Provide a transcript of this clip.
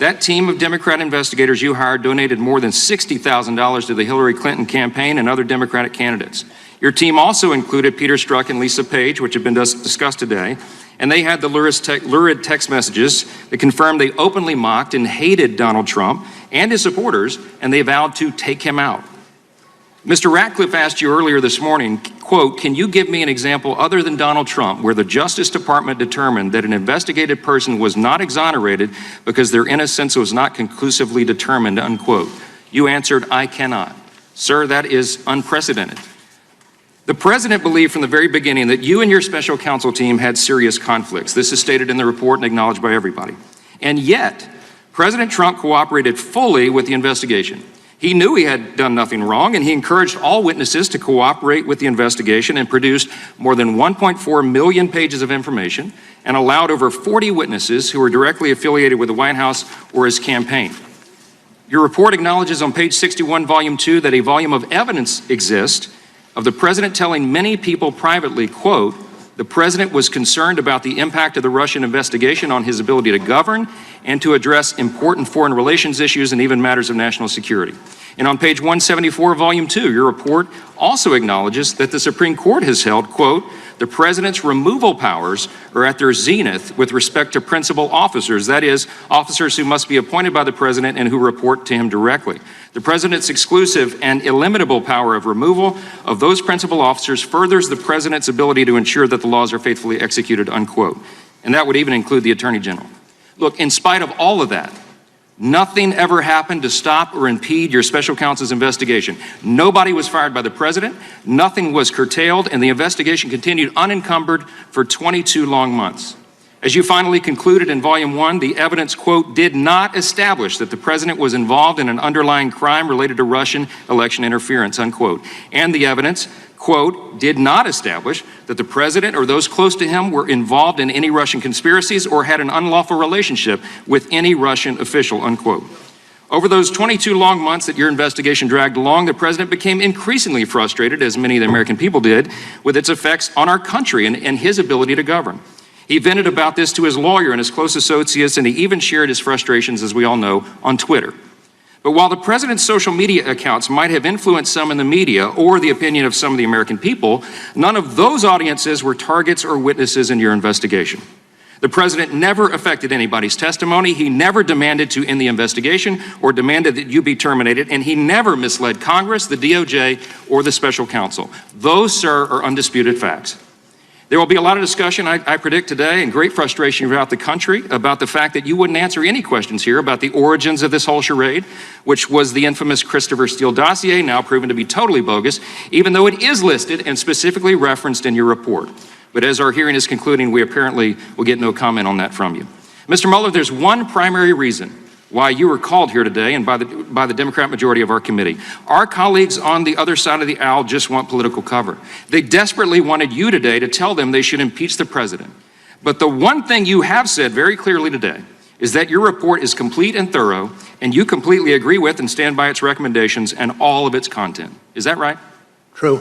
that team of Democrat investigators you hired donated more than $60,000 to the Hillary Clinton campaign and other Democratic candidates. Your team also included Peter Strzok and Lisa Page, which have been discussed today, and they had the lurid text messages that confirmed they openly mocked and hated Donald Trump and his supporters, and they vowed to take him out. Mr. Ratcliffe asked you earlier this morning, quote, "Can you give me an example other than Donald Trump where the Justice Department determined that an investigated person was not exonerated because their innocence was not conclusively determined," unquote. You answered, "I cannot." Sir, that is unprecedented. The president believed from the very beginning that you and your special counsel team had serious conflicts. This is stated in the report and acknowledged by everybody. And yet, President Trump cooperated fully with the investigation. He knew he had done nothing wrong, and he encouraged all witnesses to cooperate with the investigation and produced more than 1.4 million pages of information and allowed over 40 witnesses who were directly affiliated with the White House or his campaign. Your report acknowledges on page 61, volume 2, that a volume of evidence exists of the president telling many people privately, quote, "The president was concerned about the impact of the Russian investigation on his ability to govern and to address important foreign relations issues and even matters of national security." And on page 174, volume 2, your report also acknowledges that the Supreme Court has held, quote, "The president's removal powers are at their zenith with respect to principal officers, that is, officers who must be appointed by the president and who report to him directly. The president's exclusive and illimitable power of removal of those principal officers furthers the president's ability to ensure that the laws are faithfully executed," unquote. And that would even include the Attorney General. Look, in spite of all of that, nothing ever happened to stop or impede your special counsel's investigation. Nobody was fired by the president, nothing was curtailed, and the investigation continued unencumbered for 22 long months. As you finally concluded in volume 1, the evidence, quote, "did not establish that the president was involved in an underlying crime related to Russian election interference," unquote. And the evidence, quote, "did not establish that the president or those close to him were involved in any Russian conspiracies or had an unlawful relationship with any Russian official," unquote. Over those 22 long months that your investigation dragged along, the president became increasingly frustrated, as many of the American people did, with its effects on our country and his ability to govern. He vented about this to his lawyer and his close associates, and he even shared his frustrations, as we all know, on Twitter. But while the president's social media accounts might have influenced some in the media or the opinion of some of the American people, none of those audiences were targets or witnesses in your investigation. The president never affected anybody's testimony. He never demanded to end the investigation or demanded that you be terminated, and he never misled Congress, the DOJ, or the special counsel. Those, sir, are undisputed facts. There will be a lot of discussion, I predict today, and great frustration throughout the country about the fact that you wouldn't answer any questions here about the origins of this whole charade, which was the infamous Christopher Steele dossier, now proven to be totally bogus, even though it is listed and specifically referenced in your report. But as our hearing is concluding, we apparently will get no comment on that from you. Mr. Mueller, there's one primary reason why you were called here today and by the Democrat majority of our committee. Our colleagues on the other side of the aisle just want political cover. They desperately wanted you today to tell them they should impeach the president. But the one thing you have said very clearly today is that your report is complete and thorough, and you completely agree with and stand by its recommendations and all of its content. Is that right? True.